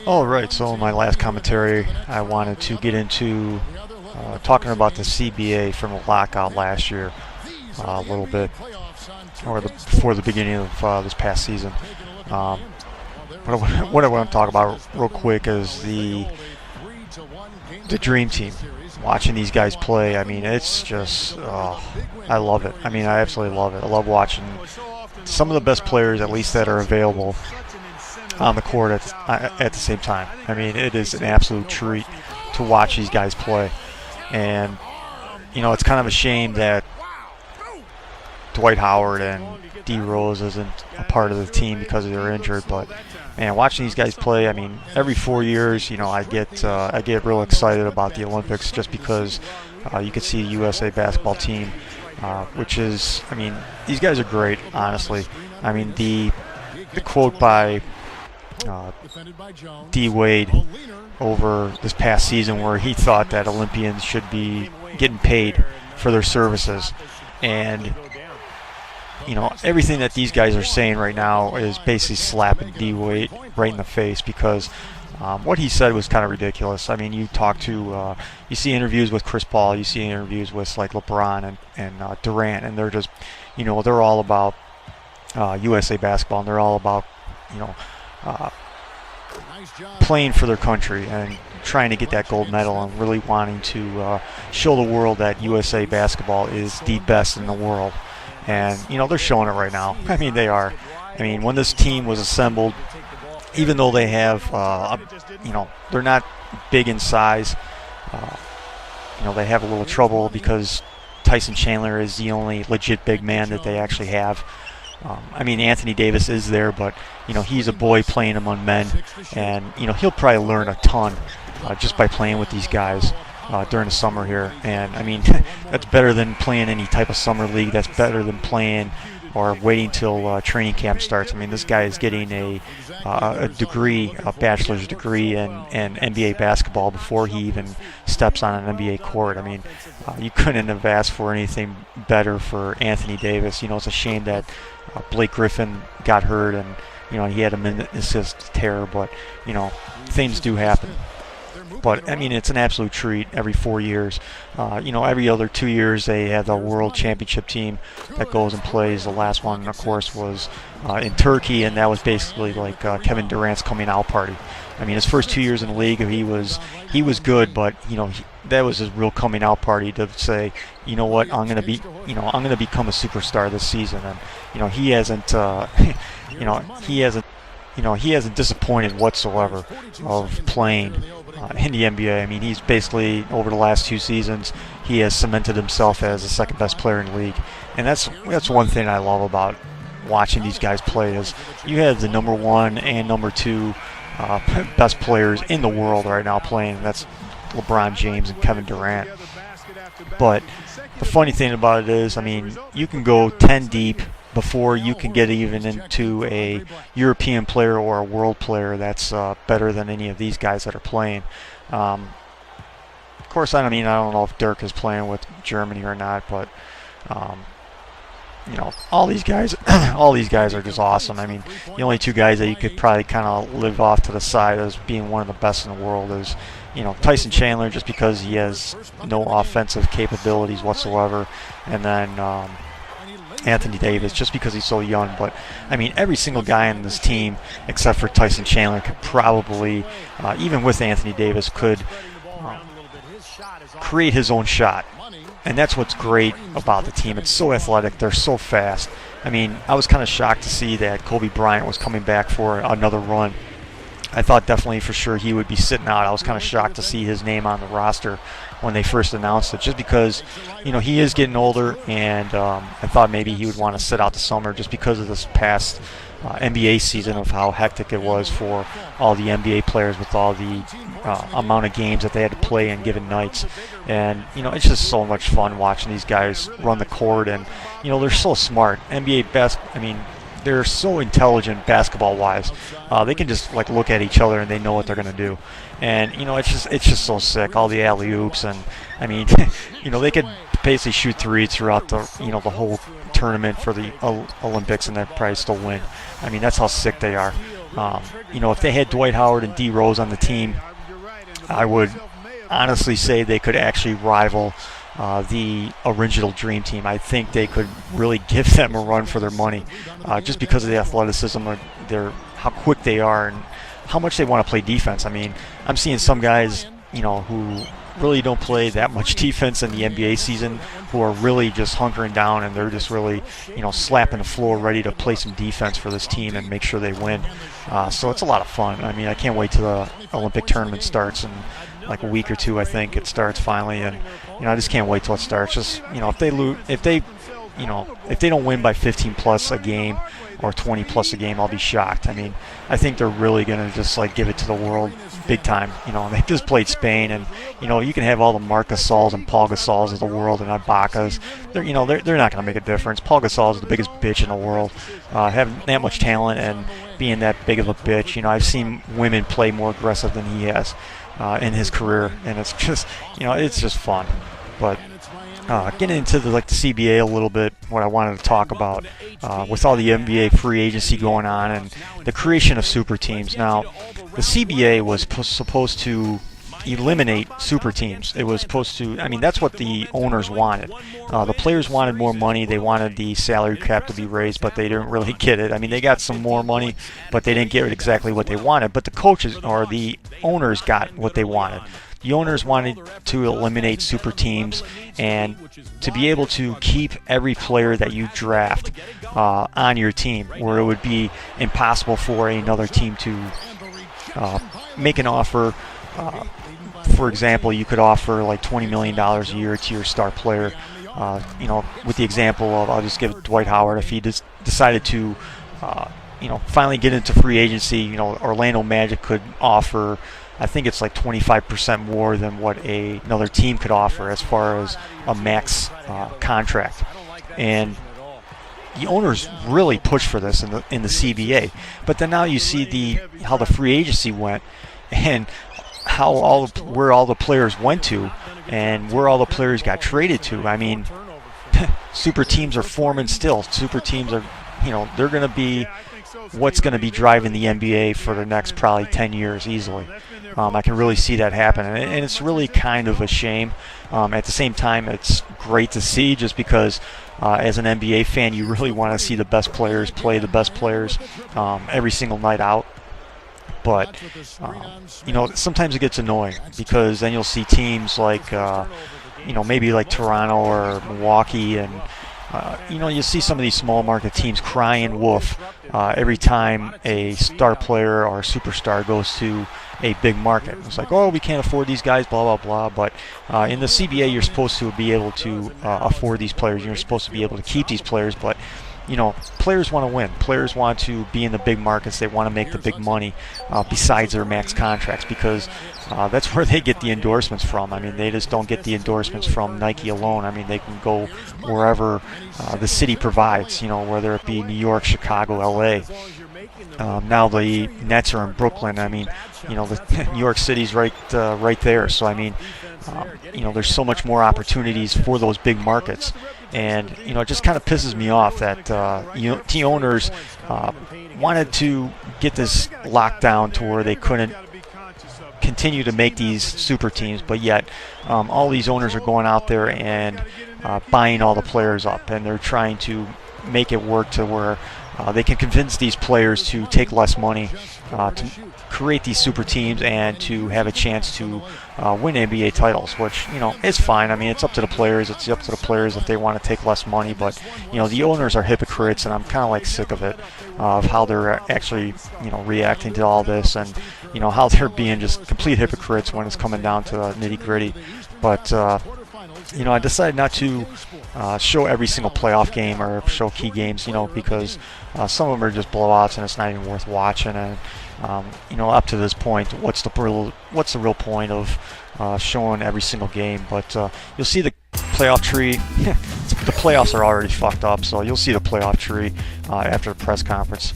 All right, so in my last commentary, I wanted to get into talking about the CBA from the lockout last year a little bit, or before the beginning of this past season. Um, what I want to talk about real quick is the dream team. Watching these guys play, I mean, it's just, I love it. I mean, I absolutely love it. I love watching some of the best players, at least that are available on the court at the same time. I mean, it is an absolute treat to watch these guys play. And, you know, it's kind of a shame that Dwight Howard and D. Rose isn't a part of the team because they're injured. But, man, watching these guys play, I mean, every 4 years, you know, I get real excited about the Olympics just because you can see a USA basketball team, which is, I mean, these guys are great, honestly. I mean, the quote by D. Wade over this past season where he thought that Olympians should be getting paid for their services. And, you know, everything that these guys are saying right now is basically slapping D. Wade right in the face because what he said was kind of ridiculous. I mean, you see interviews with Chris Paul, you see interviews with like LeBron and Durant, and they're just, you know, they're all about USA basketball, and they're all about, you know, playing for their country and trying to get that gold medal and really wanting to show the world that USA basketball is the best in the world. And, you know, they're showing it right now. I mean, they are. I mean, when this team was assembled, even though they have, you know, they're not big in size, you know, they have a little trouble because Tyson Chandler is the only legit big man that they actually have. I mean, Anthony Davis is there, but, you know, he's a boy playing among men, and, you know, he'll probably learn a ton just by playing with these guys during the summer here. And, I mean, that's better than playing any type of summer league. That's better than playing or waiting till training camp starts. I mean, this guy is getting a degree, a bachelor's degree in NBA basketball before he even steps on an NBA court. I mean, you couldn't have asked for anything better for Anthony Davis. You know, it's a shame that Blake Griffin got hurt and, you know, he had a meniscus tear, but, you know, things do happen. But, I mean, it's an absolute treat every 4 years. You know, every other 2 years they have the World Championship team that goes and plays. The last one, of course, was in Turkey, and that was basically like Kevin Durant's coming out party. I mean, his first 2 years in the league, he was good, but, you know, that was his real coming out party to say, you know what, I'm going to become a superstar this season. And, you know, he hasn't disappointed whatsoever of playing in the NBA. I mean, he's basically, over the last 2 seasons, he has cemented himself as the second best player in the league. And that's one thing I love about watching these guys play is you have the number 1 and number 2 best players in the world right now playing. That's LeBron James and Kevin Durant. But the funny thing about it is, I mean, you can go 10 deep before you can get even into a European player or a world player that's better than any of these guys that are playing. Of course, I don't know if Dirk is playing with Germany or not, but you know, all these guys are just awesome. I mean, the only 2 guys that you could probably kind of live off to the side as being one of the best in the world is, you know, Tyson Chandler, just because he has no offensive capabilities whatsoever, and then Anthony Davis, just because he's so young. But, I mean, every single guy on this team, except for Tyson Chandler, could probably, even with Anthony Davis, could create his own shot. And that's what's great about the team. It's so athletic. They're so fast. I mean, I was kind of shocked to see that Kobe Bryant was coming back for another run. I thought definitely for sure he would be sitting out. I was kind of shocked to see his name on the roster when they first announced it, just because, you know, he is getting older, and I thought maybe he would want to sit out the summer just because of this past NBA season of how hectic it was for all the NBA players with all the amount of games that they had to play in given nights. And, you know, it's just so much fun watching these guys run the court, and, you know, they're so smart. They're so intelligent basketball-wise. They can just like look at each other and they know what they're going to do. And, you know, it's just so sick. All the alley-oops, and, I mean, you know, they could basically shoot threes throughout the whole tournament for the Olympics, and they'd probably still win. I mean, that's how sick they are. If they had Dwight Howard and D Rose on the team, I would honestly say they could actually rival the original Dream Team. I think they could really give them a run for their money, just because of the athleticism, how quick they are, and how much they want to play defense. I mean, I'm seeing some guys, who really don't play that much defense in the NBA season, who are really just hunkering down, and they're just really, slapping the floor, ready to play some defense for this team and make sure they win. So it's a lot of fun. I mean, I can't wait till the Olympic tournament starts in like a week or two. I think it starts finally, and I just can't wait till it starts. Just if they don't win by 15 plus a game or 20 plus a game, I'll be shocked. I mean, I think they're really going to just give it to the world big time. They just played Spain, and you can have all the Marc Gasols and Paul Gasols of the world and Ibakas. They're not going to make a difference. Paul Gasol is the biggest bitch in the world, having that much talent and being that big of a bitch. I've seen women play more aggressive than he has in his career, and it's just it's just fun. But getting into the CBA a little bit, what I wanted to talk about with all the NBA free agency going on and the creation of super teams. Now, the CBA was supposed to eliminate super teams. It was supposed to, that's what the owners wanted. The players wanted more money. They wanted the salary cap to be raised, but they didn't really get it. They got some more money, but they didn't get exactly what they wanted. But the coaches or the owners got what they wanted. The owners wanted to eliminate super teams and to be able to keep every player that you draft on your team, where it would be impossible for another team to make an offer. For example, you could offer like $20 million a year to your star player. With the example of, I'll just give Dwight Howard, if he decided to, finally get into free agency, Orlando Magic could offer, I think it's like 25% more than what another team could offer as far as a max contract. And the owners really pushed for this in the CBA. But then now you see how the free agency went, and how where all the players went to, and where all the players got traded to. Super teams are forming still. Super teams are, they're going to be what's going to be driving the NBA for the next probably 10 years easily. I can really see that happen, and it's really kind of a shame. At the same time, it's great to see, just because as an NBA fan, you really want to see the best players play the best players every single night out. But sometimes it gets annoying, because then you'll see teams like maybe like Toronto or Milwaukee, and you see some of these small market teams crying wolf every time a star player or superstar goes to a big market. It's like, oh, we can't afford these guys, blah, blah, blah. But in the CBA, you're supposed to be able to afford these players. You're supposed to be able to keep these players. But, players want to win. Players want to be in the big markets. They want to make the big money besides their max contracts, because that's where they get the endorsements from. They just don't get the endorsements from Nike alone. They can go wherever the city provides, whether it be New York, Chicago, LA. Now the Nets are in Brooklyn. The New York City's right there. So there's so much more opportunities for those big markets, and it just kind of pisses me off that the owners wanted to get this locked down to where they couldn't continue to make these super teams, but yet all these owners are going out there and buying all the players up, and they're trying to make it work to where they can convince these players to take less money to create these super teams and to have a chance to win NBA titles, which is fine. It's up to the players. It's up to the players if they want to take less money. But the owners are hypocrites, and I'm kind of sick of it, of how they're actually reacting to all this, and how they're being just complete hypocrites when it's coming down to the nitty-gritty. But I decided not to show every single playoff game or show key games, because some of them are just blowouts and it's not even worth watching. And up to this point, what's the real point of showing every single game? But you'll see the playoff tree. The playoffs are already fucked up, so you'll see the playoff tree after the press conference.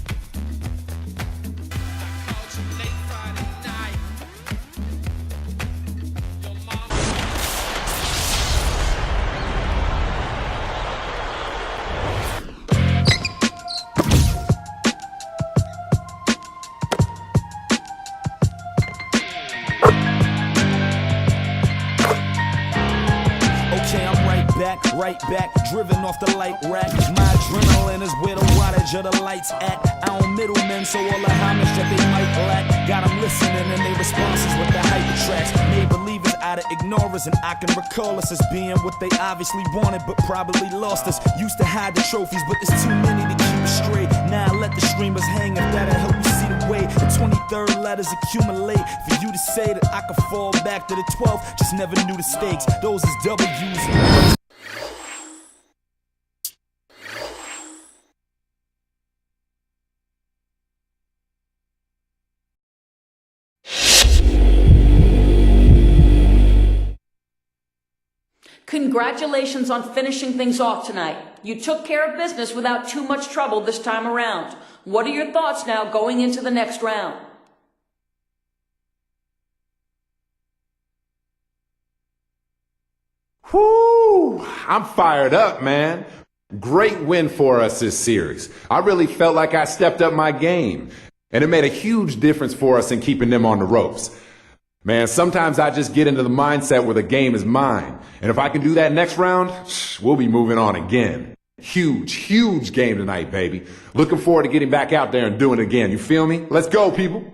back, right back, driven off the light rack. My adrenaline is where the wattage of the lights at. I don't middlemen, so all the homage that they might lack. Got them listening and they responses with the hyper-tracks. Made believers out of ignorance, and I can recall us as being what they obviously wanted, but probably lost us. Used to hide the trophies, but there's too many to keep it straight. Now I let the streamers hang if that'll help you see the way. The 23rd letters accumulate for you to say that I could fall back to the 12th. Just never knew the stakes. Those is W's. Congratulations on finishing things off tonight. You took care of business without too much trouble this time around. What are your thoughts now going into the next round? Whoo! I'm fired up, man. Great win for us this series. I really felt like I stepped up my game, and it made a huge difference for us in keeping them on the ropes. Man, sometimes I just get into the mindset where the game is mine. And if I can do that next round, we'll be moving on again. Huge, huge game tonight, baby. Looking forward to getting back out there and doing it again. You feel me? Let's go, people.